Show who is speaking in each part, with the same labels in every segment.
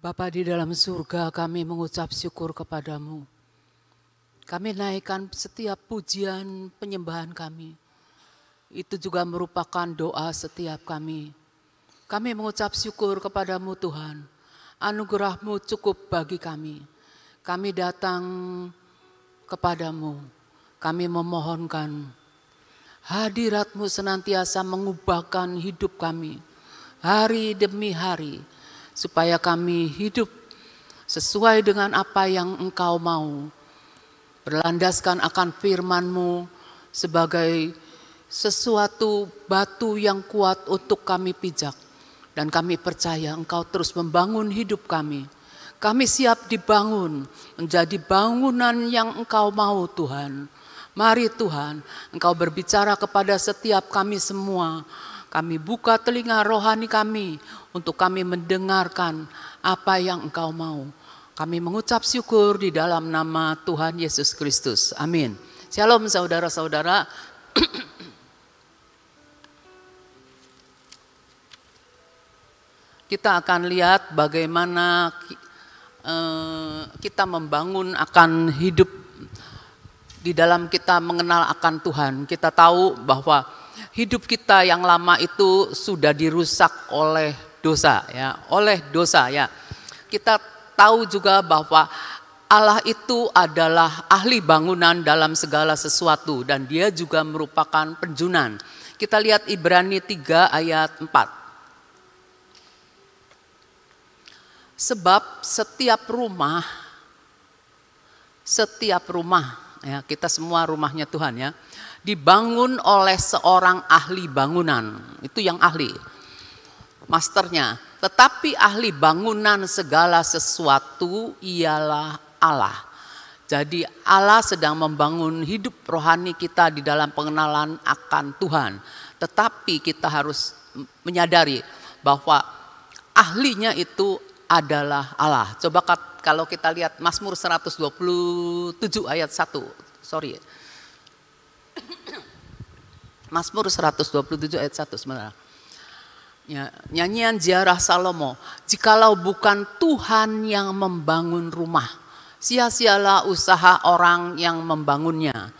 Speaker 1: Bapa di dalam surga, kami mengucap syukur kepadamu. Kami naikkan setiap pujian penyembahan kami. Itu juga merupakan doa setiap kami. Kami mengucap syukur kepadamu Tuhan. Anugerah-Mu cukup bagi kami. Kami datang kepadamu. Kami memohonkan hadirat-Mu senantiasa mengubahkan hidup kami. Hari demi hari. Supaya kami hidup sesuai dengan apa yang Engkau mau. Berlandaskan akan firman-Mu sebagai sesuatu batu yang kuat untuk kami pijak. Dan kami percaya Engkau terus membangun hidup kami. Kami siap dibangun menjadi bangunan yang Engkau mau Tuhan. Mari Tuhan, Engkau berbicara kepada setiap kami semua. Kami buka telinga rohani kami untuk kami mendengarkan apa yang Engkau mau. Kami mengucap syukur di dalam nama Tuhan Yesus Kristus. Amin. Shalom saudara-saudara. Kita akan lihat bagaimana kita membangun akan hidup di dalam kita mengenal akan Tuhan. Kita tahu bahwa hidup kita yang lama itu sudah dirusak oleh dosa ya. Kita tahu juga bahwa Allah itu adalah ahli bangunan dalam segala sesuatu dan dia juga merupakan penjunan. Kita lihat Ibrani 3 ayat 4. Sebab setiap rumah ya, kita semua rumahnya Tuhan ya, dibangun oleh seorang ahli bangunan. Itu yang ahli, masternya. Tetapi ahli bangunan segala sesuatu ialah Allah. Jadi Allah sedang membangun hidup rohani kita di dalam pengenalan akan Tuhan. Tetapi kita harus menyadari bahwa ahlinya itu adalah Allah. Coba kalau kita lihat Mazmur 127 ayat 1. Sorry. Mazmur 127 ayat 1 sebenarnya. Ya, nyanyian ziarah Salomo. Jikalau bukan Tuhan yang membangun rumah, sia-sialah usaha orang yang membangunnya.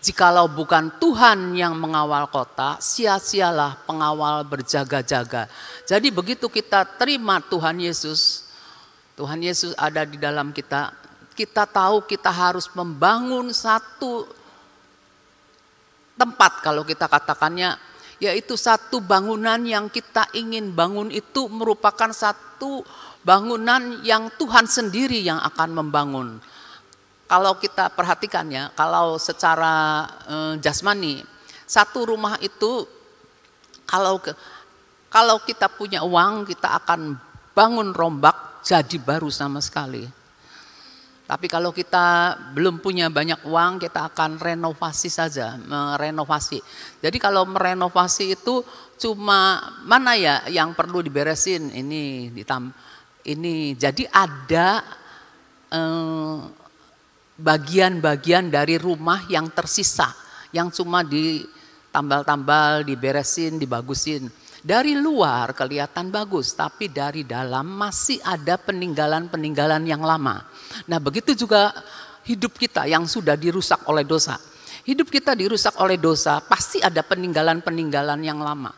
Speaker 1: Jikalau bukan Tuhan yang mengawal kota, sia-sialah pengawal berjaga-jaga. Jadi begitu kita terima Tuhan Yesus ada di dalam kita, kita tahu kita harus membangun satu tempat, kalau kita katakannya, yaitu satu bangunan yang kita ingin bangun itu merupakan satu bangunan yang Tuhan sendiri yang akan membangun. Kalau kita perhatikan ya, kalau secara jasmani, satu rumah itu kalau kita punya uang, kita akan bangun rombak jadi baru sama sekali. Tapi kalau kita belum punya banyak uang, kita akan renovasi saja, merenovasi. Jadi kalau merenovasi itu cuma mana ya yang perlu diberesin, ini. Jadi ada bagian-bagian dari rumah yang tersisa, yang cuma ditambal-tambal, diberesin, dibagusin. Dari luar kelihatan bagus, tapi dari dalam masih ada peninggalan-peninggalan yang lama. Nah begitu juga hidup kita yang sudah dirusak oleh dosa. Hidup kita dirusak oleh dosa, pasti ada peninggalan-peninggalan yang lama.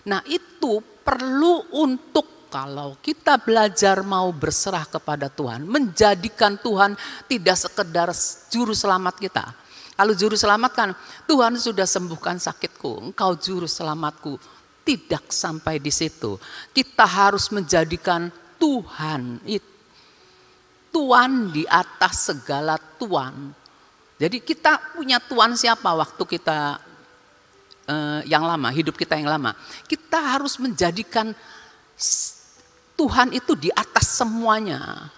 Speaker 1: Nah itu perlu untuk kalau kita belajar mau berserah kepada Tuhan, menjadikan Tuhan tidak sekedar juru selamat kita. Kalau juru selamat kan, Tuhan sudah sembuhkan sakitku, Engkau juru selamatku. Tidak sampai di situ. Kita harus menjadikan Tuhan itu Tuhan di atas segala Tuhan. Jadi kita punya Tuhan siapa waktu kita yang lama, hidup kita yang lama. Kita harus menjadikan Tuhan itu di atas semuanya.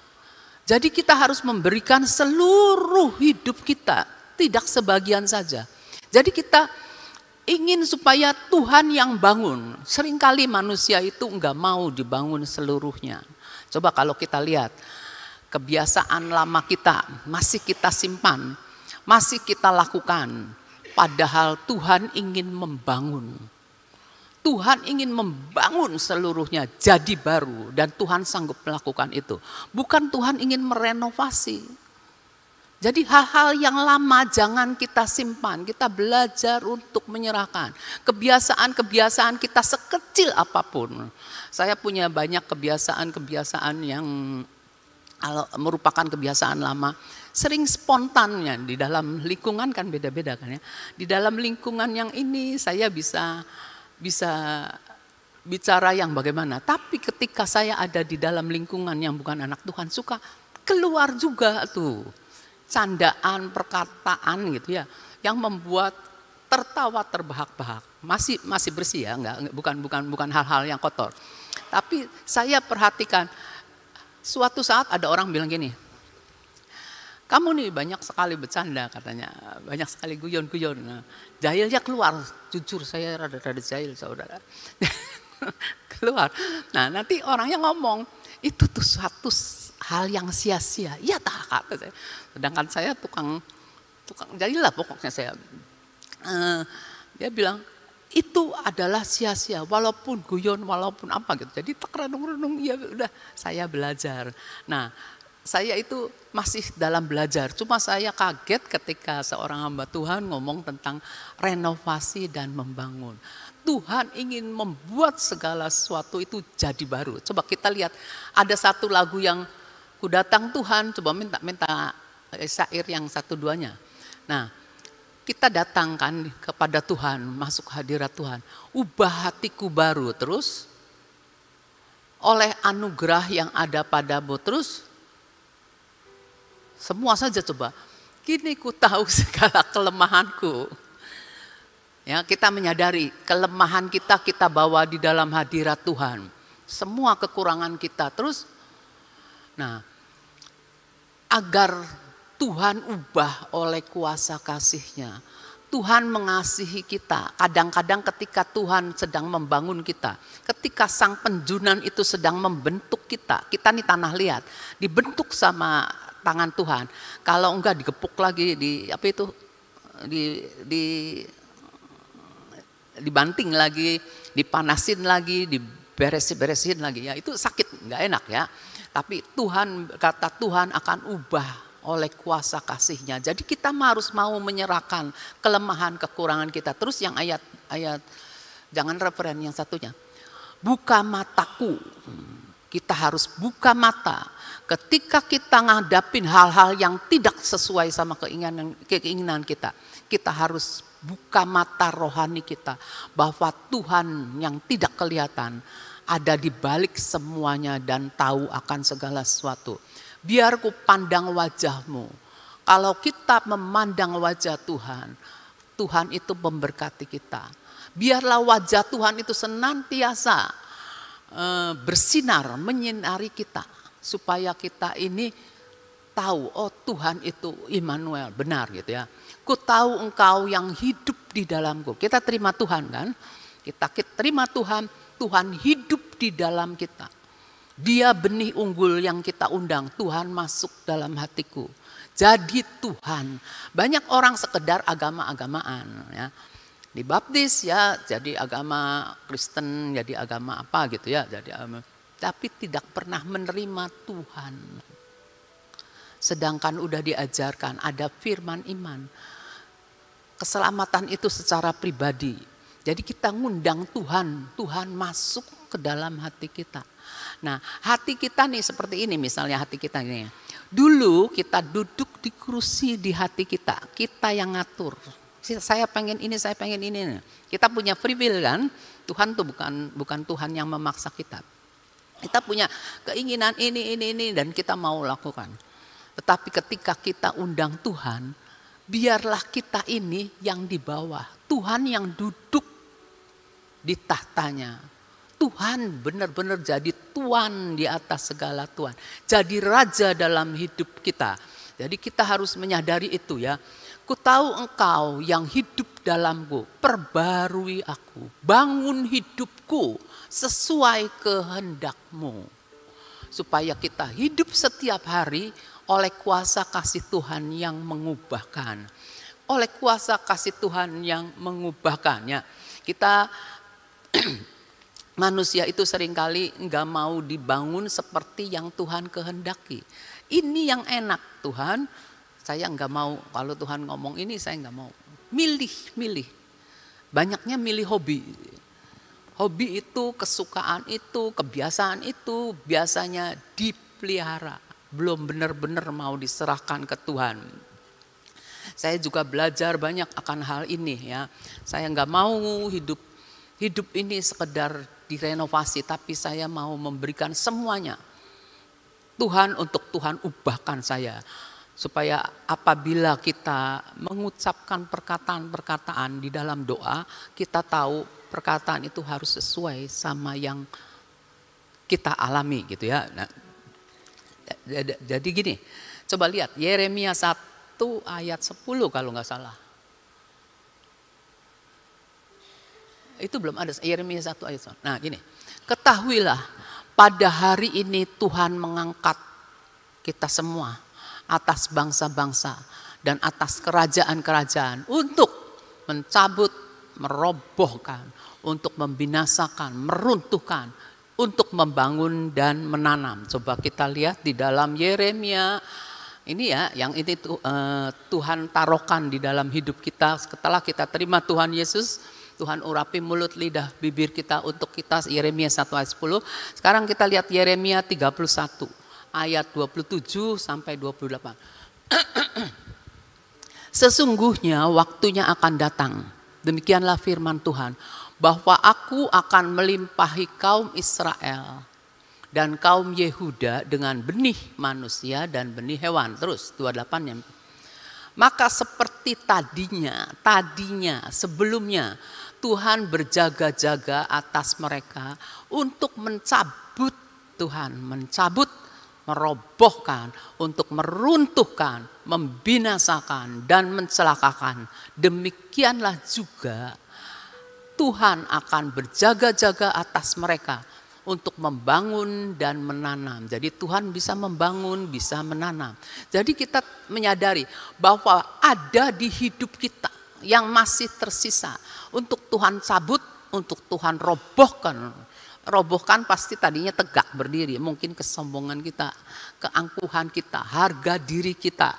Speaker 1: Jadi kita harus memberikan seluruh hidup kita, tidak sebagian saja. Jadi kita ingin supaya Tuhan yang bangun. Seringkali manusia itu enggak mau dibangun seluruhnya. Coba kalau kita lihat, kebiasaan lama kita masih kita simpan, masih kita lakukan. Padahal Tuhan ingin membangun. Tuhan ingin membangun seluruhnya jadi baru dan Tuhan sanggup melakukan itu. Bukan Tuhan ingin merenovasi. Jadi hal-hal yang lama jangan kita simpan, kita belajar untuk menyerahkan. Kebiasaan-kebiasaan kita sekecil apapun. Saya punya banyak kebiasaan-kebiasaan yang merupakan kebiasaan lama. Sering spontannya di dalam lingkungan kan beda-beda kan ya. Di dalam lingkungan yang ini saya bisa bicara yang bagaimana. Tapi ketika saya ada di dalam lingkungan yang bukan anak Tuhan, suka keluar juga tuh candaan, perkataan gitu ya, yang membuat tertawa terbahak-bahak. Masih bersih ya, bukan hal-hal yang kotor. Tapi saya perhatikan, suatu saat ada orang bilang gini, kamu nih banyak sekali bercanda katanya, banyak sekali guyon-guyon. Nah, jahilnya keluar, jujur saya rada-rada jahil saudara. Keluar. Nah nanti orangnya ngomong, itu tuh suatu hal yang sia-sia. Iya tak kata saya. Sedangkan saya tukang jahil lah pokoknya saya. Dia bilang, itu adalah sia-sia, walaupun guyon, walaupun apa gitu. Jadi tak renung-renung, ya udah saya belajar. Nah saya itu masih dalam belajar, cuma saya kaget ketika seorang hamba Tuhan ngomong tentang renovasi dan membangun. Tuhan ingin membuat segala sesuatu itu jadi baru. Coba kita lihat, ada satu lagu yang Ku Datang Tuhan, coba minta syair yang satu duanya. Nah, kita datangkan kepada Tuhan, masuk hadirat Tuhan. Ubah hatiku baru, terus oleh anugerah yang ada padamu, terus semua saja coba. Kini ku tahu segala kelemahanku. Ya, kita menyadari kelemahan kita bawa di dalam hadirat Tuhan. Semua kekurangan kita. Terus, nah, agar Tuhan ubah oleh kuasa kasih-Nya. Tuhan mengasihi kita. Kadang-kadang ketika Tuhan sedang membangun kita, ketika sang penjunan itu sedang membentuk kita nih tanah liat, dibentuk sama tangan Tuhan. Kalau enggak digepuk lagi, dibanting lagi, dipanasin lagi, diberesin lagi. Ya itu sakit, enggak enak ya. Tapi kata Tuhan akan ubah oleh kuasa kasih-Nya. Jadi kita harus mau menyerahkan kelemahan, kekurangan kita. Terus yang ayat jangan referen yang satunya. Buka mataku. Kita harus buka mata. Ketika kita ngadapin hal-hal yang tidak sesuai sama keinginan kita, kita harus buka mata rohani kita bahwa Tuhan yang tidak kelihatan ada di balik semuanya dan tahu akan segala sesuatu. Biar ku pandang wajah-Mu. Kalau kita memandang wajah Tuhan, Tuhan itu memberkati kita. Biarlah wajah Tuhan itu senantiasa bersinar, menyinari kita. Supaya kita ini tahu, oh Tuhan itu Immanuel, benar gitu ya. Ku tahu Engkau yang hidup di dalamku. Kita terima Tuhan kan? Kita terima Tuhan, Tuhan hidup di dalam kita. Dia benih unggul yang kita undang, Tuhan masuk dalam hatiku. Jadi Tuhan, banyak orang sekedar agama-agamaan ya. Dibaptis ya, jadi agama Kristen, jadi agama apa gitu ya, jadi agama. Tapi tidak pernah menerima Tuhan. Sedangkan udah diajarkan ada firman iman. Keselamatan itu secara pribadi. Jadi kita ngundang Tuhan, Tuhan masuk ke dalam hati kita. Nah, hati kita nih seperti ini misalnya hati kita ini. Dulu kita duduk di kursi di hati kita yang ngatur. Saya pengen ini, saya pengen ini. Kita punya free will kan? Tuhan tuh bukan Tuhan yang memaksa kita. Kita punya keinginan ini dan kita mau lakukan. Tetapi ketika kita undang Tuhan, biarlah kita ini yang di bawah. Tuhan yang duduk di tahtanya. Tuhan benar-benar jadi Tuan di atas segala Tuhan. Jadi Raja dalam hidup kita. Jadi kita harus menyadari itu ya. Ku tahu Engkau yang hidup dalamku, perbarui aku, bangun hidupku sesuai kehendak-Mu. Supaya kita hidup setiap hari oleh kuasa kasih Tuhan yang mengubahkan. Oleh kuasa kasih Tuhan yang mengubahkannya. Kita manusia itu seringkali nggak mau dibangun seperti yang Tuhan kehendaki. Ini yang enak, Tuhan, saya nggak mau. Kalau Tuhan ngomong ini saya nggak mau. Milih. Banyaknya milih hobi. Hobi itu, kesukaan itu, kebiasaan itu biasanya dipelihara. Belum benar-benar mau diserahkan ke Tuhan. Saya juga belajar banyak akan hal ini ya. Saya nggak mau hidup ini sekedar direnovasi, tapi saya mau memberikan semuanya. Tuhan, untuk Tuhan ubahkan saya. Supaya apabila kita mengucapkan perkataan-perkataan di dalam doa, kita tahu perkataan itu harus sesuai sama yang kita alami gitu ya. Nah, jadi gini, coba lihat Yeremia 1 ayat 10 kalau nggak salah. Itu belum ada, Yeremia 1 ayat 1. Nah gini, ketahuilah pada hari ini Tuhan mengangkat kita semua atas bangsa-bangsa dan atas kerajaan-kerajaan untuk mencabut, merobohkan, untuk membinasakan, meruntuhkan, untuk membangun dan menanam. Coba kita lihat di dalam Yeremia ini ya, yang ini Tuhan taruhkan di dalam hidup kita setelah kita terima Tuhan Yesus. Tuhan urapi mulut, lidah, bibir kita untuk kita, Yeremia 1 ayat 10. Sekarang kita lihat Yeremia 31 ayat 27 sampai 28. Sesungguhnya waktunya akan datang, demikianlah firman Tuhan, bahwa aku akan melimpahi kaum Israel dan kaum Yehuda dengan benih manusia dan benih hewan. Terus 28-nya. Maka seperti tadinya sebelumnya Tuhan berjaga-jaga atas mereka untuk mencabut, merobohkan, untuk meruntuhkan, membinasakan dan mencelakakan. Demikianlah juga Tuhan akan berjaga-jaga atas mereka untuk membangun dan menanam. Jadi Tuhan bisa membangun, bisa menanam. Jadi kita menyadari bahwa ada di hidup kita yang masih tersisa untuk Tuhan cabut, untuk Tuhan robohkan. Robohkan pasti tadinya tegak berdiri, mungkin kesombongan kita, keangkuhan kita, harga diri kita,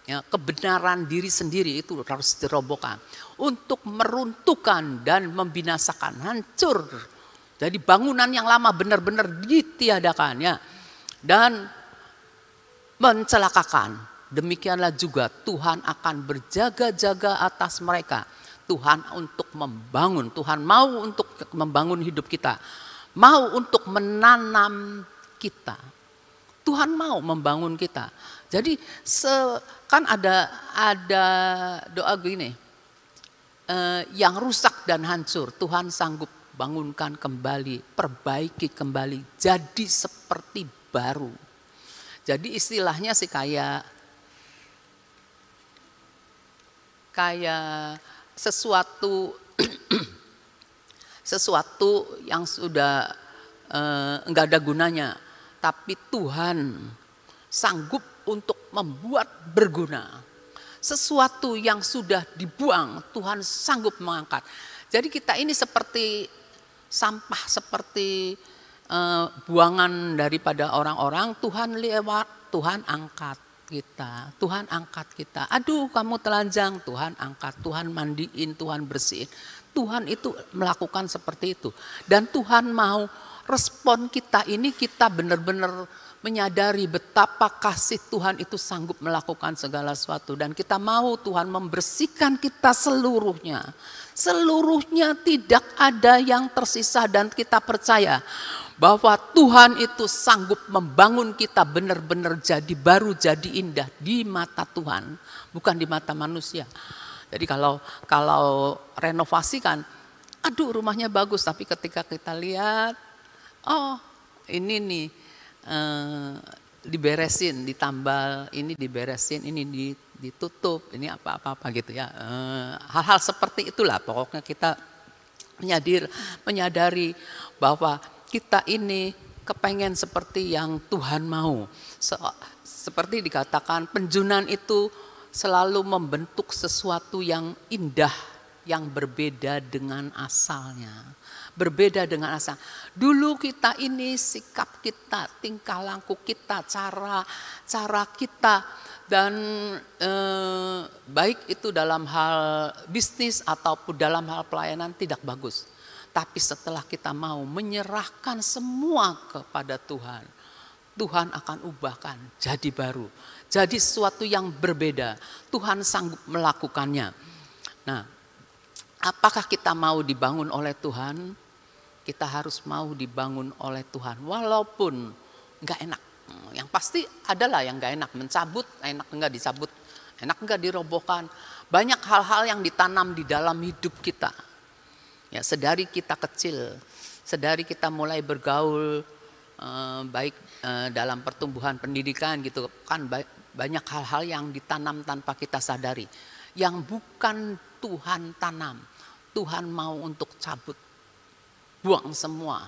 Speaker 1: ya, kebenaran diri sendiri itu harus dirobohkan. Untuk meruntuhkan dan membinasakan, hancur. Jadi bangunan yang lama benar-benar ditiadakan ya, dan mencelakakan. Demikianlah juga Tuhan akan berjaga-jaga atas mereka. Tuhan untuk membangun, Tuhan mau untuk membangun hidup kita, mau untuk menanam kita. Tuhan mau membangun kita. Jadi kan ada doa gini, yang rusak dan hancur Tuhan sanggup bangunkan kembali, perbaiki kembali, jadi seperti baru. Jadi istilahnya sih kayak sesuatu yang sudah enggak ada gunanya, tapi Tuhan sanggup untuk membuat berguna. Sesuatu yang sudah dibuang Tuhan sanggup mengangkat. Jadi kita ini seperti sampah, seperti buangan daripada orang-orang. Tuhan lewat, Tuhan angkat kita, Tuhan angkat kita. Aduh kamu telanjang, Tuhan angkat, Tuhan mandiin, Tuhan bersihin. Tuhan itu melakukan seperti itu. Dan Tuhan mau respon kita ini, kita benar-benar menyadari betapa kasih Tuhan itu sanggup melakukan segala sesuatu. Dan kita mau Tuhan membersihkan kita seluruhnya. Seluruhnya, tidak ada yang tersisa, dan kita percaya bahwa Tuhan itu sanggup membangun kita benar-benar jadi baru, jadi indah di mata Tuhan, bukan di mata manusia. Jadi kalau renovasi kan, aduh rumahnya bagus, tapi ketika kita lihat, oh ini nih diberesin, ditambal, ini diberesin, ini ditutup, ini apa-apa gitu ya. Hal-hal seperti itulah pokoknya kita menyadari bahwa kita ini kepengen seperti yang Tuhan mau. Seperti dikatakan penjunan itu selalu membentuk sesuatu yang indah yang berbeda dengan asalnya. Berbeda dengan asal. Dulu kita ini sikap kita, tingkah laku kita, cara kita, dan baik itu dalam hal bisnis ataupun dalam hal pelayanan tidak bagus. Tapi setelah kita mau menyerahkan semua kepada Tuhan, Tuhan akan ubahkan jadi baru. Jadi sesuatu yang berbeda. Tuhan sanggup melakukannya. Nah, apakah kita mau dibangun oleh Tuhan? Kita harus mau dibangun oleh Tuhan. Walaupun enggak enak. Yang pasti adalah yang enggak enak. Mencabut, enak enggak dicabut. Enak enggak dirobohkan. Banyak hal-hal yang ditanam di dalam hidup kita. Ya, sedari kita kecil. Sedari kita mulai bergaul. Baik dalam pertumbuhan pendidikan gitu. Kan banyak hal-hal yang ditanam tanpa kita sadari. Yang bukan Tuhan tanam. Tuhan mau untuk cabut. Buang semua.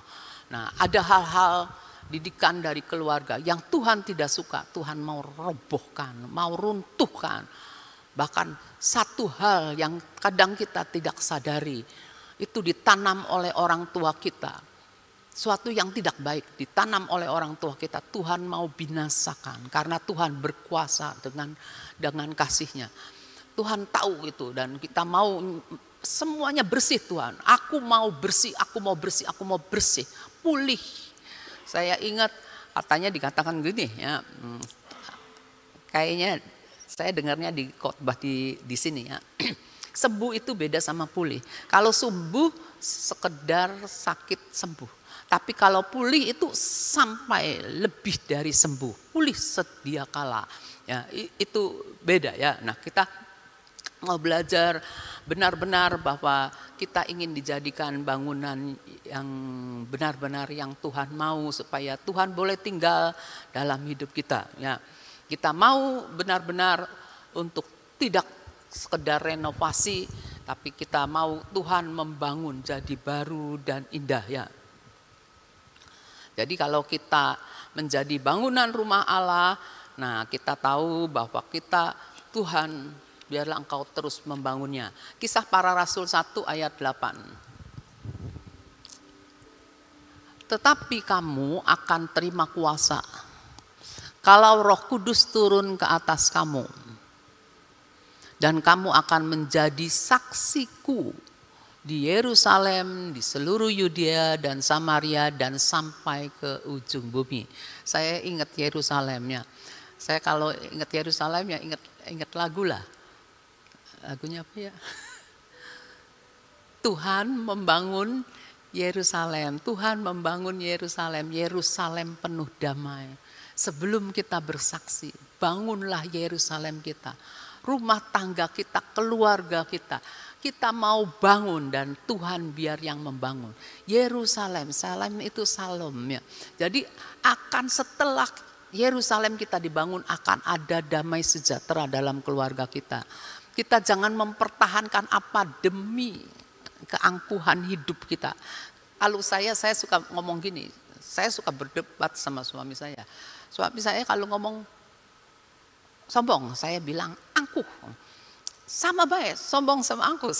Speaker 1: Nah, ada hal-hal didikan dari keluarga yang Tuhan tidak suka. Tuhan mau robohkan, mau runtuhkan. Bahkan satu hal yang kadang kita tidak sadari. Itu ditanam oleh orang tua kita. Suatu yang tidak baik ditanam oleh orang tua kita. Tuhan mau binasakan. Karena Tuhan berkuasa dengan kasih-Nya. Tuhan tahu itu dan kita mau semuanya bersih Tuhan. Aku mau bersih, aku mau bersih, aku mau bersih. Pulih. Saya ingat katanya dikatakan gini ya. Kayaknya saya dengarnya di khotbah di sini ya. Sembuh itu beda sama pulih. Kalau sembuh sekedar sakit sembuh. Tapi kalau pulih itu sampai lebih dari sembuh. Pulih sedia kala. Ya, itu beda ya. Nah, kita mau belajar benar-benar bahwa kita ingin dijadikan bangunan yang benar-benar yang Tuhan mau supaya Tuhan boleh tinggal dalam hidup kita. Ya, kita mau benar-benar untuk tidak sekedar renovasi, tapi kita mau Tuhan membangun jadi baru dan indah ya. Jadi kalau kita menjadi bangunan rumah Allah, nah kita tahu bahwa kita Tuhan biarlah engkau terus membangunnya. Kisah Para Rasul 1 ayat 8. Tetapi kamu akan terima kuasa kalau Roh Kudus turun ke atas kamu. Dan kamu akan menjadi saksiku di Yerusalem, di seluruh Yudea dan Samaria dan sampai ke ujung bumi. Saya ingat Yerusalemnya. Saya kalau ingat Yerusalem ya ingat lagu lah. Lagunya apa ya? Tuhan membangun Yerusalem. Tuhan membangun Yerusalem. Yerusalem penuh damai. Sebelum kita bersaksi, bangunlah Yerusalem kita. Rumah tangga kita, keluarga kita. Kita mau bangun dan Tuhan biar yang membangun. Yerusalem, Salem itu Salom ya. Jadi akan setelah Yerusalem kita dibangun akan ada damai sejahtera dalam keluarga kita. Kita jangan mempertahankan apa demi keangkuhan hidup kita. Kalau saya suka ngomong gini, saya suka berdebat sama suami saya. Suami saya kalau ngomong sombong, saya bilang angkuh. Sama baik, sombong sama angkuh.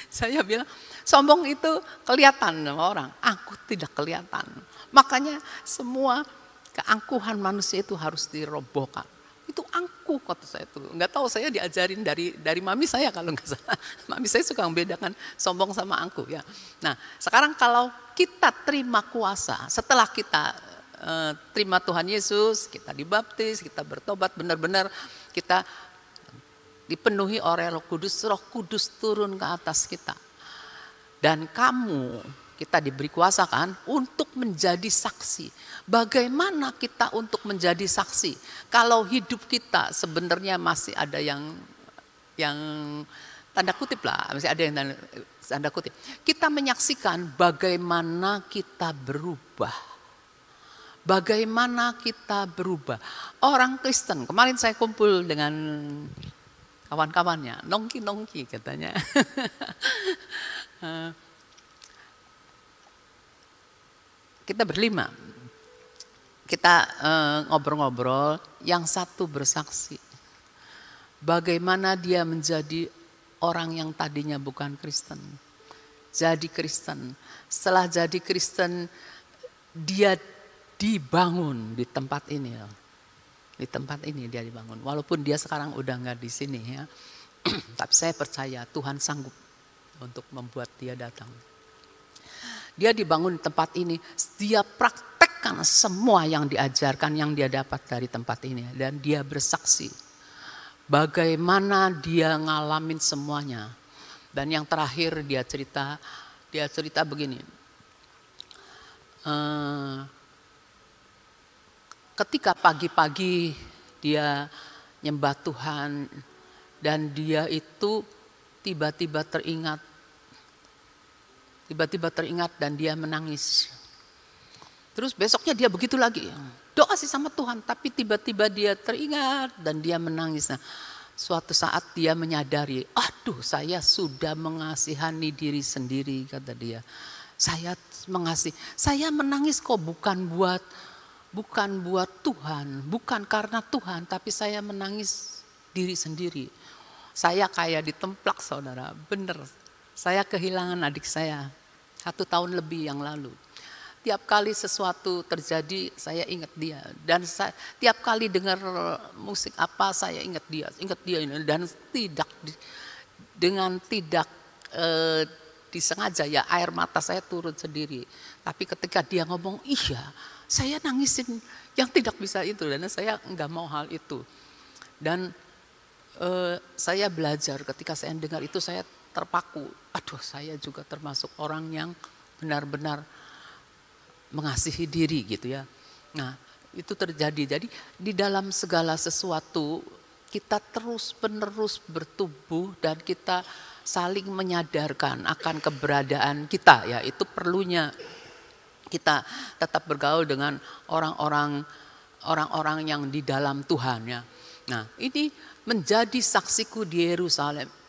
Speaker 1: Saya bilang sombong itu kelihatan sama orang, angkuh tidak kelihatan. Makanya semua keangkuhan manusia itu harus dirobohkan. Itu angkuh kata saya itu. Enggak tahu saya diajarin dari mami saya kalau enggak salah. Mami saya suka membedakan sombong sama angkuh ya. Nah, sekarang kalau kita terima kuasa, setelah kita terima Tuhan Yesus, kita dibaptis, kita bertobat benar-benar kita dipenuhi oleh Roh Kudus turun ke atas kita. Dan kita diberi kuasa kan untuk menjadi saksi. Bagaimana kita untuk menjadi saksi? Kalau hidup kita sebenarnya masih ada yang tanda kutip lah, masih ada yang tanda kutip. Kita menyaksikan bagaimana kita berubah. Bagaimana kita berubah. Orang Kristen, kemarin saya kumpul dengan kawan-kawannya, nongki katanya. Kita berlima. Kita ngobrol-ngobrol, yang satu bersaksi. Bagaimana dia menjadi orang yang tadinya bukan Kristen jadi Kristen. Setelah jadi Kristen, dia dibangun di tempat ini. Di tempat ini dia dibangun. Walaupun dia sekarang udah nggak di sini ya. Tapi saya percaya Tuhan sanggup untuk membuat dia datang. Dia dibangun di tempat ini. Dia praktekkan semua yang diajarkan, yang dia dapat dari tempat ini. Dan dia bersaksi bagaimana dia ngalamin semuanya. Dan yang terakhir dia cerita begini. Ketika pagi-pagi dia nyembah Tuhan dan dia itu tiba-tiba teringat dan dia menangis. Terus besoknya dia begitu lagi. Doa sih sama Tuhan tapi tiba-tiba dia teringat dan dia menangis. Nah, suatu saat dia menyadari, aduh saya sudah mengasihani diri sendiri, kata dia. Saya menangis kok bukan buat Tuhan, bukan karena Tuhan, tapi saya menangis diri sendiri. Saya kayak ditemplak saudara, bener. Saya kehilangan adik saya 1 tahun lebih yang lalu. Tiap kali sesuatu terjadi saya ingat dia dan tiap kali dengar musik apa saya ingat dia ini dan tidak disengaja ya air mata saya turun sendiri. Tapi ketika dia ngomong iya saya nangisin yang tidak bisa itu dan saya enggak mau hal itu. Dan saya belajar ketika saya dengar itu saya terpaku. Aduh saya juga termasuk orang yang benar-benar mengasihi diri gitu ya. Nah itu terjadi. Jadi di dalam segala sesuatu kita terus-menerus bertumbuh dan kita saling menyadarkan akan keberadaan kita ya. Itu perlunya kita tetap bergaul dengan orang-orang yang di dalam Tuhan ya. Nah ini menjadi saksiku di Yerusalem.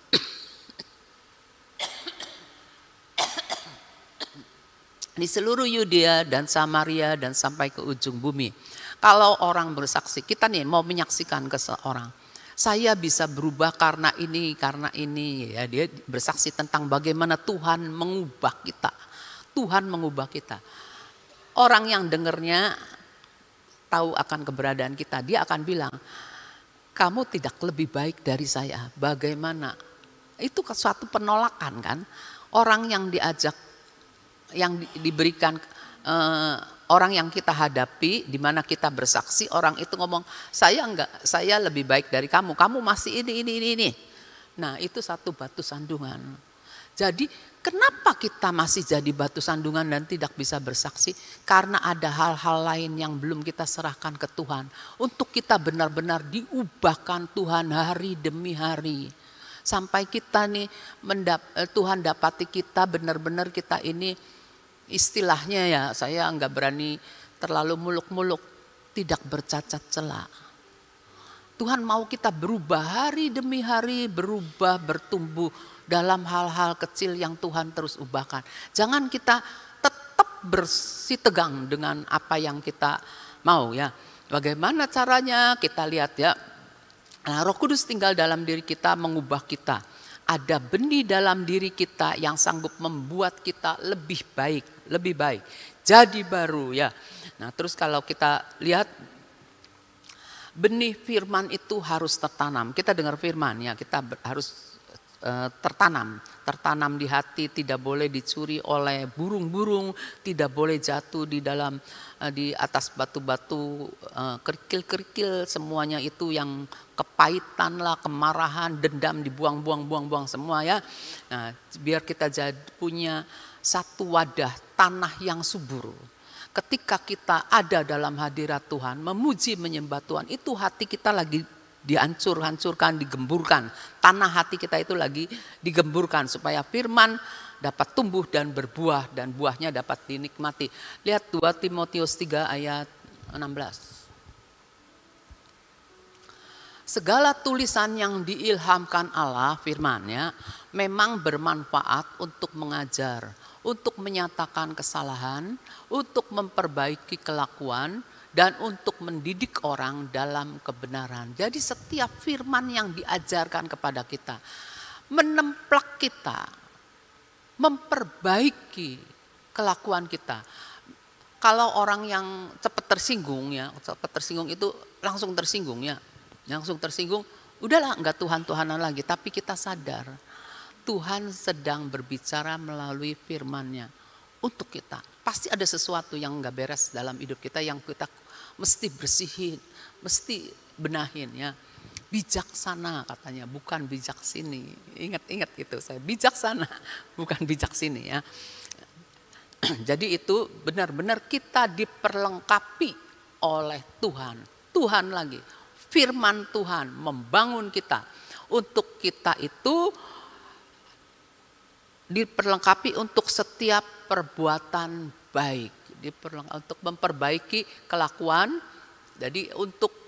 Speaker 1: Di seluruh Yudea dan Samaria dan sampai ke ujung bumi. Kalau orang bersaksi, kita nih mau menyaksikan ke seorang. Saya bisa berubah karena ini ya. Dia bersaksi tentang bagaimana Tuhan mengubah kita. Tuhan mengubah kita. Orang yang dengarnya tahu akan keberadaan kita, dia akan bilang, kamu tidak lebih baik dari saya. Bagaimana? Itu suatu penolakan kan. Orang yang diajak, yang diberikan orang yang kita hadapi, di mana kita bersaksi, orang itu ngomong, saya enggak, saya lebih baik dari kamu masih ini. Nah itu satu batu sandungan. Jadi kenapa kita masih jadi batu sandungan dan tidak bisa bersaksi? Karena ada hal-hal lain yang belum kita serahkan ke Tuhan. Untuk kita benar-benar diubahkan Tuhan hari demi hari. Sampai kita nih, Tuhan dapati kita benar-benar kita ini, istilahnya ya saya enggak berani terlalu muluk-muluk, tidak bercacat celah. Tuhan mau kita berubah hari demi hari, berubah, bertumbuh dalam hal-hal kecil yang Tuhan terus ubahkan. Jangan kita tetap bersitegang dengan apa yang kita mau ya. Bagaimana caranya? Kita lihat ya. Nah, Roh Kudus tinggal dalam diri kita, mengubah kita. Ada benih dalam diri kita yang sanggup membuat kita lebih baik, jadi baru ya. Nah terus kalau kita lihat benih firman itu harus tertanam. Kita dengar firman ya, kita harus tertanam di hati, tidak boleh dicuri oleh burung-burung, tidak boleh jatuh di atas batu-batu kerikil-kerikil, semuanya itu yang kepahitan lah, kemarahan, dendam dibuang semua ya. Nah, biar kita punya satu wadah tanah yang subur. Ketika kita ada dalam hadirat Tuhan, memuji menyembah Tuhan, itu hati kita lagi dihancurkan, digemburkan. Tanah hati kita itu lagi digemburkan supaya firman dapat tumbuh dan berbuah dan buahnya dapat dinikmati. Lihat 2 Timotius 3 ayat 16. Segala tulisan yang diilhamkan Allah firman-Nya memang bermanfaat untuk mengajar, untuk menyatakan kesalahan, untuk memperbaiki kelakuan, dan untuk mendidik orang dalam kebenaran. Jadi setiap firman yang diajarkan kepada kita menemplak kita, memperbaiki kelakuan kita. Kalau orang yang cepat tersinggung itu langsung tersinggung ya. Langsung tersinggung, udahlah enggak Tuhan-Tuhanan lagi, tapi kita sadar Tuhan sedang berbicara melalui firman-Nya untuk kita. Pasti ada sesuatu yang enggak beres dalam hidup kita yang kita mesti bersihin, mesti benahin ya. Bijaksana katanya, bukan bijak sini. Ingat itu saya, bijaksana bukan bijak sini ya. Jadi itu benar-benar kita diperlengkapi oleh Tuhan. Tuhan lagi, firman Tuhan membangun kita. Untuk kita itu diperlengkapi untuk setiap perbuatan baik. Untuk memperbaiki kelakuan. Jadi untuk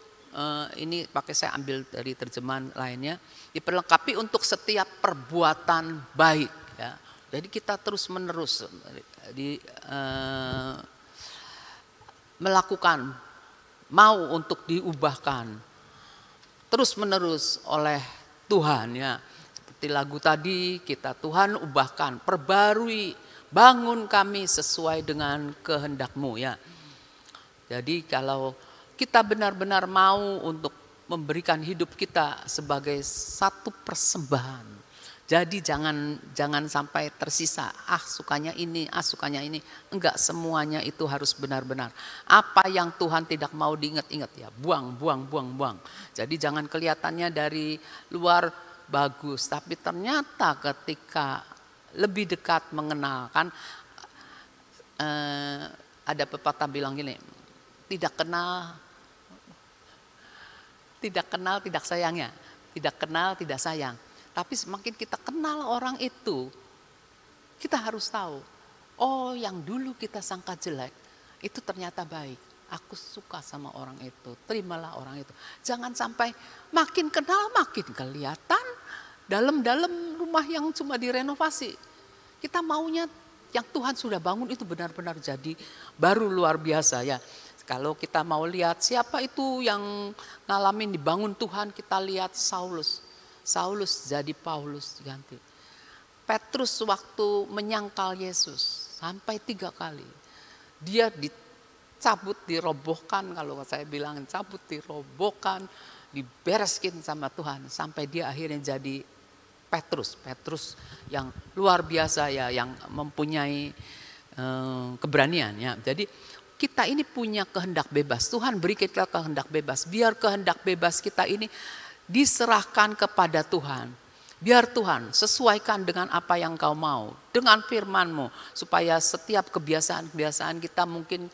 Speaker 1: ini pakai saya ambil dari terjemahan lainnya. Diperlengkapi untuk setiap perbuatan baik ya. Jadi kita terus menerus melakukan, mau untuk diubahkan terus menerus oleh Tuhan ya. Seperti lagu tadi kita, Tuhan ubahkan, perbarui, bangun kami sesuai dengan kehendak-Mu ya. Jadi kalau kita benar-benar mau untuk memberikan hidup kita sebagai satu persembahan. Jadi jangan sampai tersisa, sukanya ini, sukanya ini. Enggak, semuanya itu harus benar-benar. Apa yang Tuhan tidak mau diingat-ingat ya, buang. Jadi jangan kelihatannya dari luar bagus, tapi ternyata ketika lebih dekat mengenal kan, ada pepatah bilang gini, tidak kenal tidak sayangnya, tidak kenal tidak sayang. Tapi semakin kita kenal orang itu, kita harus tahu, oh yang dulu kita sangka jelek, itu ternyata baik. Aku suka sama orang itu, terimalah orang itu. Jangan sampai makin kenal makin kelihatan dalam rumah yang cuma direnovasi. Kita maunya yang Tuhan sudah bangun itu benar-benar jadi baru luar biasa ya. Kalau kita mau lihat siapa itu yang ngalamin dibangun Tuhan, kita lihat Saulus jadi Paulus ganti. Petrus waktu menyangkal Yesus sampai 3 kali. Dia dicabut, dirobohkan, kalau saya bilang cabut, dirobohkan, dibereskin sama Tuhan. Sampai dia akhirnya jadi Petrus yang luar biasa ya, yang mempunyai keberanian ya. Jadi kita ini punya kehendak bebas. Tuhan beri kita kehendak bebas. Biar kehendak bebas kita ini diserahkan kepada Tuhan. Biar Tuhan sesuaikan dengan apa yang Kau mau. Dengan firman-Mu. Supaya setiap kebiasaan-kebiasaan kita mungkin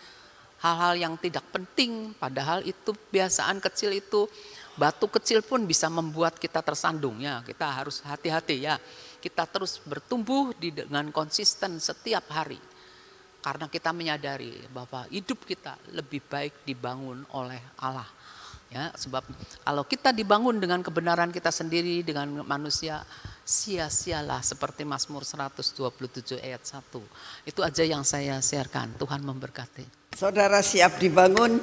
Speaker 1: hal-hal yang tidak penting. Padahal itu kebiasaan kecil itu, batu kecil pun bisa membuat kita tersandung. Ya, kita harus hati-hati ya. Kita terus bertumbuh dengan konsisten setiap hari. Karena kita menyadari bahwa hidup kita lebih baik dibangun oleh Allah. Ya, sebab kalau kita dibangun dengan kebenaran kita sendiri, dengan manusia, sia-sialah seperti Mazmur 127 ayat 1. Itu aja yang saya sharekan. Tuhan memberkati.
Speaker 2: Saudara siap dibangun?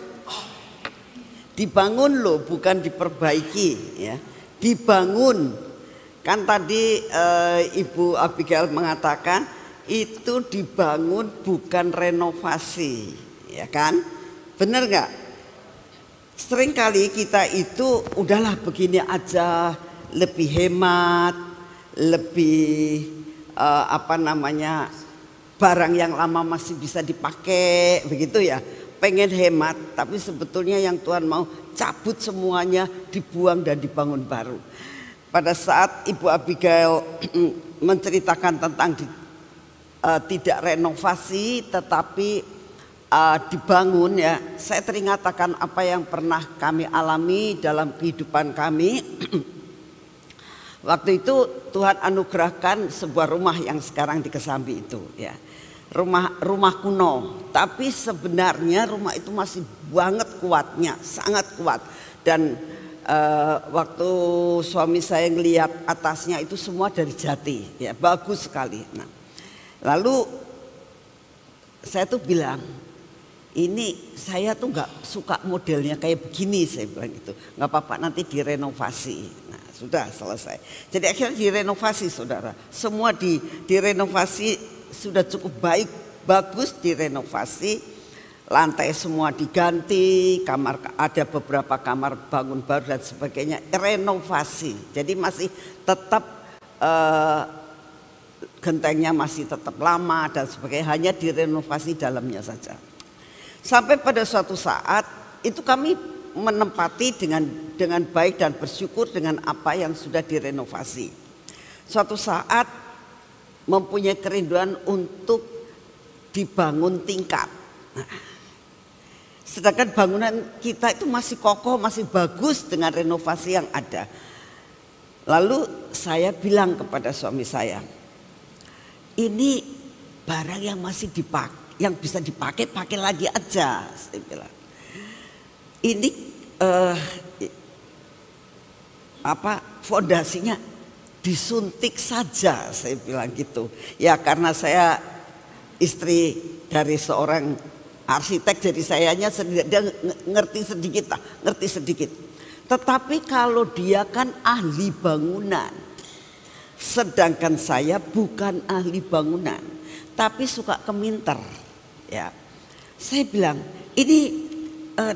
Speaker 2: Dibangun loh, bukan diperbaiki ya. Dibangun. Kan tadi Ibu Abigail mengatakan itu dibangun bukan renovasi, ya kan? Benar nggak? Seringkali kita itu udahlah begini aja, lebih hemat, lebih barang yang lama masih bisa dipakai, begitu ya. Pengen hemat, tapi sebetulnya yang Tuhan mau cabut semuanya, dibuang dan dibangun baru. Pada saat Ibu Abigail menceritakan tentang tidak renovasi tetapi dibangun ya, saya teringat akan apa yang pernah kami alami dalam kehidupan kami. Waktu itu Tuhan anugerahkan sebuah rumah yang sekarang di Kesambi itu ya. Rumah kuno, tapi sebenarnya rumah itu masih banget kuatnya, sangat kuat. Dan waktu suami saya ngelihat atasnya itu semua dari jati ya, bagus sekali. Nah, lalu saya tuh bilang, ini saya tuh nggak suka modelnya kayak begini, saya bilang itu, nggak apa-apa nanti direnovasi. Nah, sudah selesai. Jadi akhirnya direnovasi saudara. Semua direnovasi sudah cukup baik, bagus direnovasi. Lantai semua diganti, kamar ada beberapa kamar bangun baru dan sebagainya, renovasi. Jadi masih tetap gentengnya masih tetap lama dan sebagainya, hanya direnovasi dalamnya saja. Sampai pada suatu saat itu kami menempati dengan baik dan bersyukur dengan apa yang sudah direnovasi. Suatu saat mempunyai kerinduan untuk dibangun tingkat. Sedangkan bangunan kita itu masih kokoh, masih bagus dengan renovasi yang ada. Lalu saya bilang kepada suami saya, ini barang yang masih dipakai, yang bisa dipakai, pakai lagi aja. Saya bilang, ini fondasinya disuntik saja, saya bilang gitu. Ya karena saya istri dari seorang arsitek, jadi sayanya dia ngerti sedikit. Tetapi kalau dia kan ahli bangunan, sedangkan saya bukan ahli bangunan, tapi suka keminter. Ya, saya bilang ini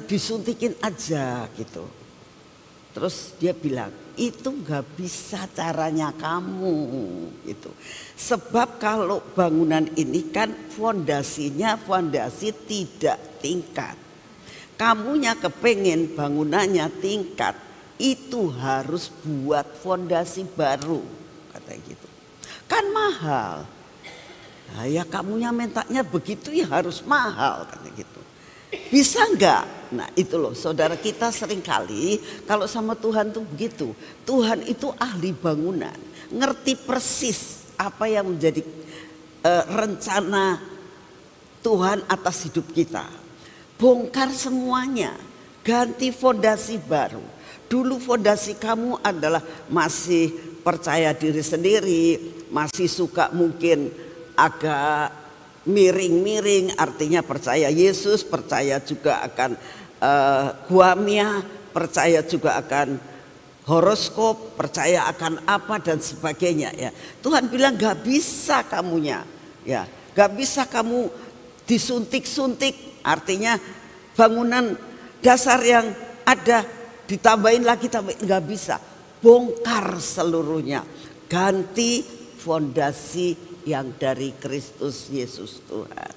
Speaker 2: disuntikin aja gitu. Terus dia bilang itu nggak bisa caranya kamu gitu. Sebab kalau bangunan ini kan fondasinya fondasi tidak tingkat. Kamunya kepengen bangunannya tingkat, itu harus buat fondasi baru, katanya gitu. Kan mahal. Nah, ya kamunya mintanya begitu ya harus mahal, katanya gitu. Bisa enggak? Nah itu loh saudara, kita seringkali kalau sama Tuhan tuh begitu. Tuhan itu ahli bangunan, ngerti persis apa yang menjadi rencana Tuhan atas hidup kita. Bongkar semuanya, ganti fondasi baru. Dulu fondasi kamu adalah masih percaya diri sendiri, masih suka mungkin agak miring-miring, artinya percaya Yesus, percaya juga akan guamia, percaya juga akan horoskop, percaya akan apa dan sebagainya ya. Tuhan bilang gak bisa kamunya, ya gak bisa kamu disuntik-suntik, artinya bangunan dasar yang ada ditambahin lagi, gak bisa. Bongkar seluruhnya, ganti fondasi yang dari Kristus Yesus Tuhan.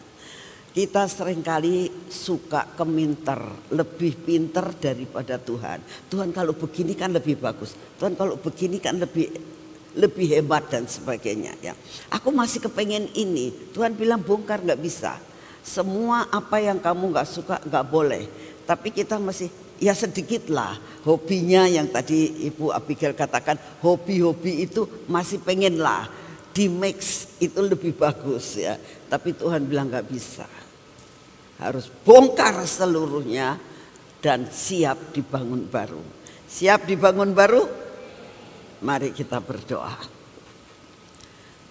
Speaker 2: Kita seringkali suka keminter, lebih pinter daripada Tuhan. Tuhan kalau begini kan lebih bagus, Tuhan kalau begini kan lebih hebat dan sebagainya ya. Aku masih kepengen ini, Tuhan bilang bongkar nggak bisa. Semua apa yang kamu nggak suka nggak boleh. Tapi kita masih ya sedikit lah hobinya yang tadi Ibu Abigail katakan, hobi-hobi itu masih pengen lah. Di mix itu lebih bagus ya. Tapi Tuhan bilang gak bisa. Harus bongkar seluruhnya dan siap dibangun baru. Siap dibangun baru? Mari kita berdoa.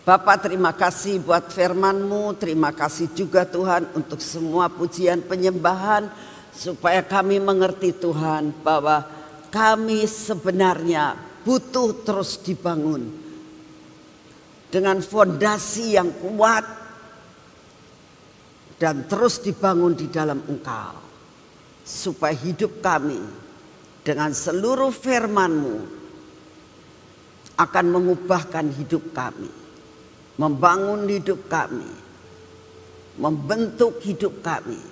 Speaker 2: Bapa, terima kasih buat firman-Mu. Terima kasih juga Tuhan untuk semua pujian penyembahan. Supaya kami mengerti Tuhan bahwa kami sebenarnya butuh terus dibangun. Dengan fondasi yang kuat dan terus dibangun di dalam Engkau. Supaya hidup kami dengan seluruh firman-Mu akan mengubahkan hidup kami. Membangun hidup kami. Membentuk hidup kami.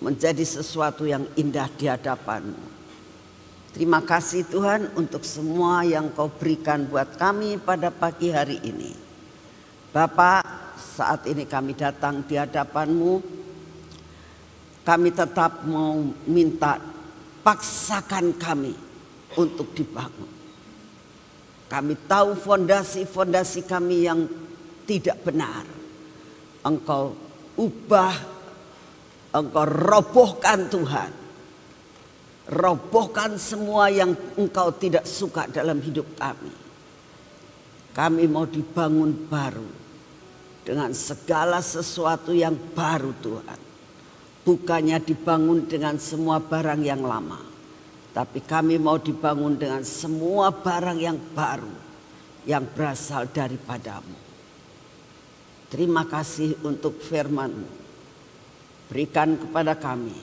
Speaker 2: Menjadi sesuatu yang indah di hadapan-Mu. Terima kasih Tuhan untuk semua yang Kau berikan buat kami pada pagi hari ini. Bapak, saat ini kami datang di hadapan-Mu. Kami tetap mau minta paksakan kami untuk dibangun. Kami tahu fondasi-fondasi kami yang tidak benar. Engkau ubah, Engkau robohkan Tuhan. Robohkan semua yang Engkau tidak suka dalam hidup kami. Kami mau dibangun baru. Dengan segala sesuatu yang baru Tuhan. Bukannya dibangun dengan semua barang yang lama. Tapi kami mau dibangun dengan semua barang yang baru yang berasal daripada-Mu. Terima kasih untuk firman-Mu. Berikan kepada kami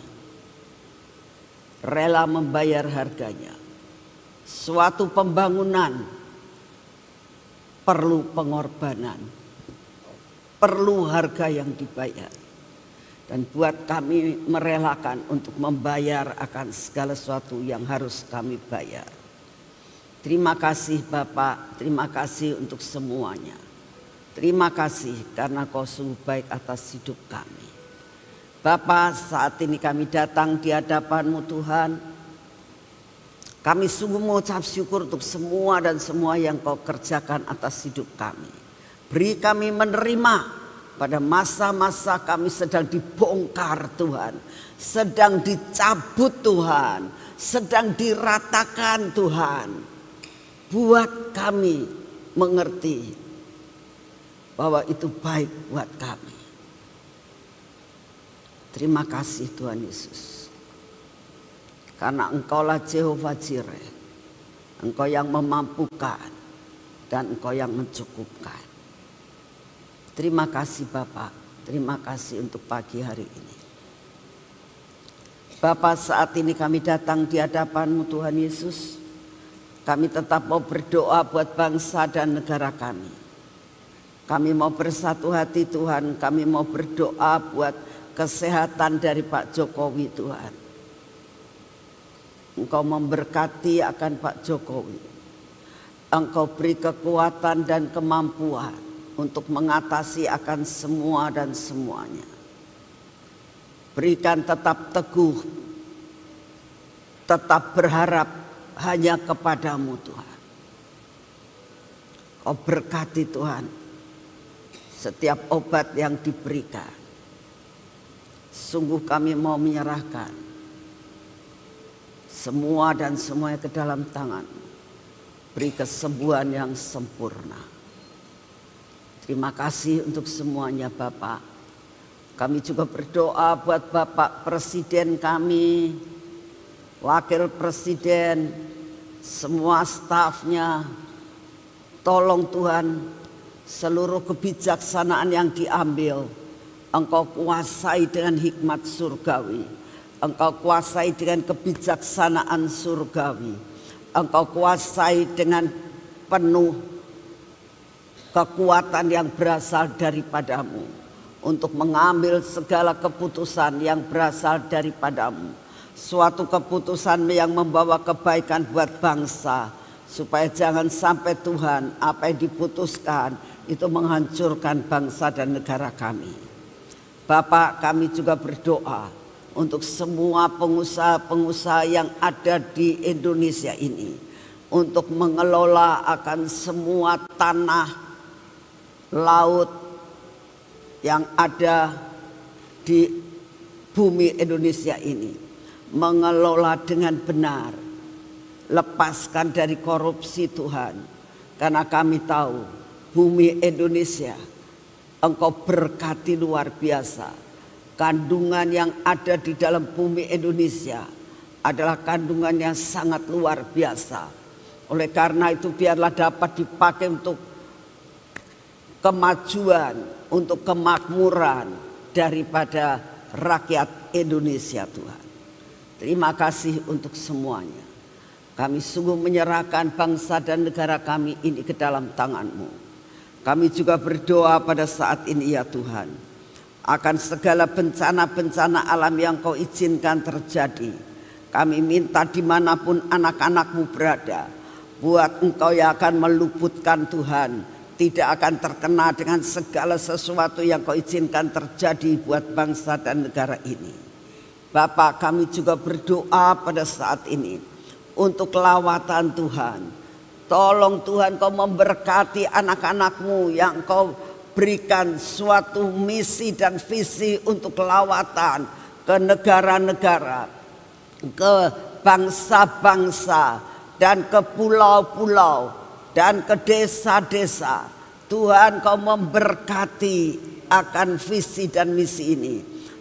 Speaker 2: rela membayar harganya. Suatu pembangunan perlu pengorbanan, perlu harga yang dibayar. Dan buat kami merelakan untuk membayar akan segala sesuatu yang harus kami bayar. Terima kasih Bapak, terima kasih untuk semuanya. Terima kasih karena Kau sungguh baik atas hidup kami. Bapak, saat ini kami datang di hadapan-Mu Tuhan. Kami sungguh mengucap syukur untuk semua dan semua yang Kau kerjakan atas hidup kami. Beri kami menerima pada masa-masa kami sedang dibongkar Tuhan, sedang dicabut Tuhan, sedang diratakan Tuhan. Buat kami mengerti bahwa itu baik buat kami. Terima kasih Tuhan Yesus. Karena Engkaulah Jehovah Jireh. Engkau yang memampukan dan Engkau yang mencukupkan. Terima kasih Bapak, terima kasih untuk pagi hari ini. Bapak, saat ini kami datang di hadapan-Mu Tuhan Yesus. Kami tetap mau berdoa buat bangsa dan negara kami. Kami mau bersatu hati Tuhan, kami mau berdoa buat kesehatan dari Pak Jokowi Tuhan. Engkau memberkati akan Pak Jokowi. Engkau beri kekuatan dan kemampuan untuk mengatasi akan semua dan semuanya. Berikan tetap teguh, tetap berharap hanya kepada-Mu Tuhan. Kau berkati Tuhan setiap obat yang diberikan. Sungguh kami mau menyerahkan semua dan semuanya ke dalam tangan-Mu. Beri kesembuhan yang sempurna. Terima kasih untuk semuanya Bapak. Kami juga berdoa buat Bapak Presiden kami, Wakil Presiden, semua stafnya. Tolong Tuhan seluruh kebijaksanaan yang diambil, Engkau kuasai dengan hikmat surgawi. Engkau kuasai dengan kebijaksanaan surgawi. Engkau kuasai dengan penuh kekuatan yang berasal daripada-Mu untuk mengambil segala keputusan yang berasal daripada-Mu. Suatu keputusan yang membawa kebaikan buat bangsa, supaya jangan sampai Tuhan apa yang diputuskan itu menghancurkan bangsa dan negara kami. Bapak, kami juga berdoa untuk semua pengusaha-pengusaha yang ada di Indonesia ini, untuk mengelola akan semua tanah laut yang ada di bumi Indonesia ini, mengelola dengan benar. Lepaskan dari korupsi Tuhan, karena kami tahu bumi Indonesia Engkau berkati luar biasa. Kandungan yang ada di dalam bumi Indonesia adalah kandungan yang sangat luar biasa. Oleh karena itu biarlah dapat dipakai untuk kemajuan, untuk kemakmuran daripada rakyat Indonesia Tuhan. Terima kasih untuk semuanya. Kami sungguh menyerahkan bangsa dan negara kami ini ke dalam tangan-Mu. Kami juga berdoa pada saat ini ya Tuhan, akan segala bencana-bencana alam yang Kau izinkan terjadi. Kami minta dimanapun anak-anak-Mu berada, buat Engkau yang akan meluputkan Tuhan, tidak akan terkena dengan segala sesuatu yang Kau izinkan terjadi buat bangsa dan negara ini. Bapak, kami juga berdoa pada saat ini untuk lawatan Tuhan. Tolong Tuhan Kau memberkati anak-anak-Mu yang Kau berikan suatu misi dan visi untuk lawatan ke negara-negara, ke bangsa-bangsa dan ke pulau-pulau dan ke desa-desa. Tuhan Kau memberkati akan visi dan misi ini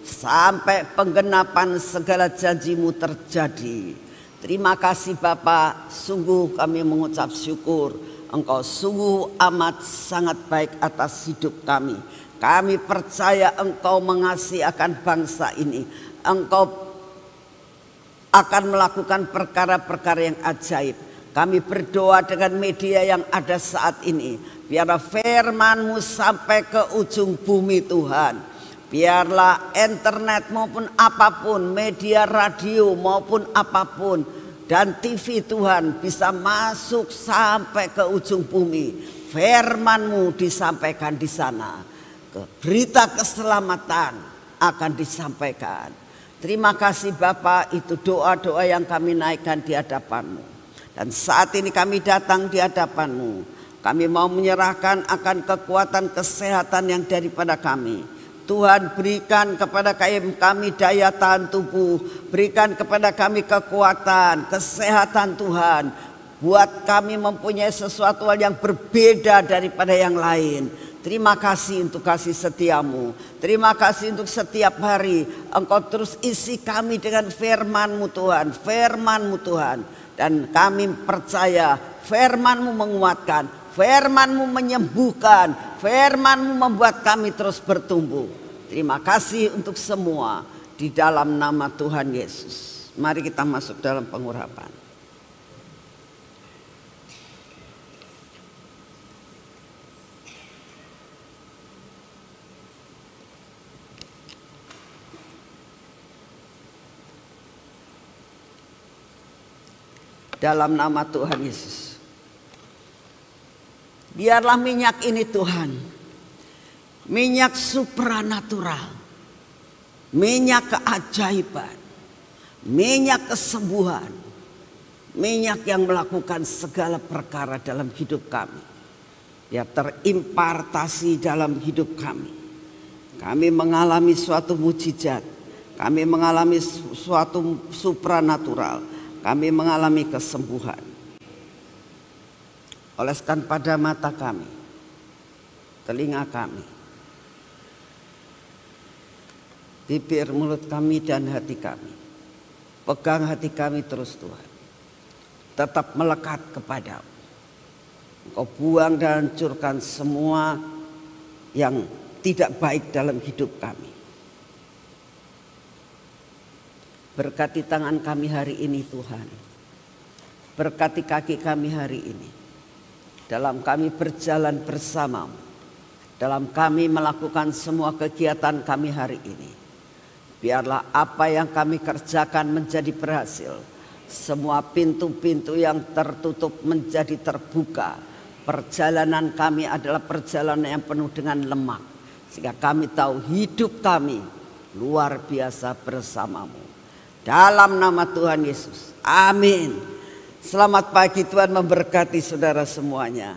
Speaker 2: sampai penggenapan segala janji-Mu terjadi. Terima kasih Bapa, sungguh kami mengucap syukur. Engkau sungguh amat sangat baik atas hidup kami. Kami percaya Engkau mengasihi akan bangsa ini. Engkau akan melakukan perkara-perkara yang ajaib. Kami berdoa dengan media yang ada saat ini. Biarlah firman-Mu sampai ke ujung bumi Tuhan. Biarlah internet maupun apapun, media radio maupun apapun, dan TV Tuhan bisa masuk sampai ke ujung bumi. Firman-Mu disampaikan di sana. Berita keselamatan akan disampaikan. Terima kasih Bapa, itu doa-doa yang kami naikkan di hadapan-Mu. Dan saat ini kami datang di hadapan-Mu. Kami mau menyerahkan akan kekuatan kesehatan yang daripada kami. Tuhan, berikan kepada kami daya tahan tubuh, berikan kepada kami kekuatan, kesehatan Tuhan. Buat kami mempunyai sesuatu yang berbeda daripada yang lain. Terima kasih untuk kasih setiamu. Terima kasih untuk setiap hari Engkau terus isi kami dengan firman-Mu Tuhan, firman-Mu Tuhan. Dan kami percaya firman-Mu menguatkan, firman-Mu menyembuhkan, firman-Mu membuat kami terus bertumbuh. Terima kasih untuk semua di dalam nama Tuhan Yesus. Mari kita masuk dalam pengurapan. Dalam nama Tuhan Yesus. Biarlah minyak ini Tuhan, minyak supranatural, minyak keajaiban, minyak kesembuhan, minyak yang melakukan segala perkara dalam hidup kami. Biar terimpartasi dalam hidup kami. Kami mengalami suatu mujizat, kami mengalami suatu supranatural, kami mengalami kesembuhan. Oleskan pada mata kami, telinga kami, bibir, mulut kami dan hati kami. Pegang hati kami terus Tuhan. Tetap melekat kepadamu. Engkau buang dan hancurkan semua yang tidak baik dalam hidup kami. Berkati tangan kami hari ini Tuhan. Berkati kaki kami hari ini. Dalam kami berjalan bersamamu. Dalam kami melakukan semua kegiatan kami hari ini. Biarlah apa yang kami kerjakan menjadi berhasil. Semua pintu-pintu yang tertutup menjadi terbuka. Perjalanan kami adalah perjalanan yang penuh dengan lemak. Sehingga kami tahu hidup kami luar biasa bersamamu. Dalam nama Tuhan Yesus. Amin. Selamat pagi, Tuhan memberkati saudara semuanya.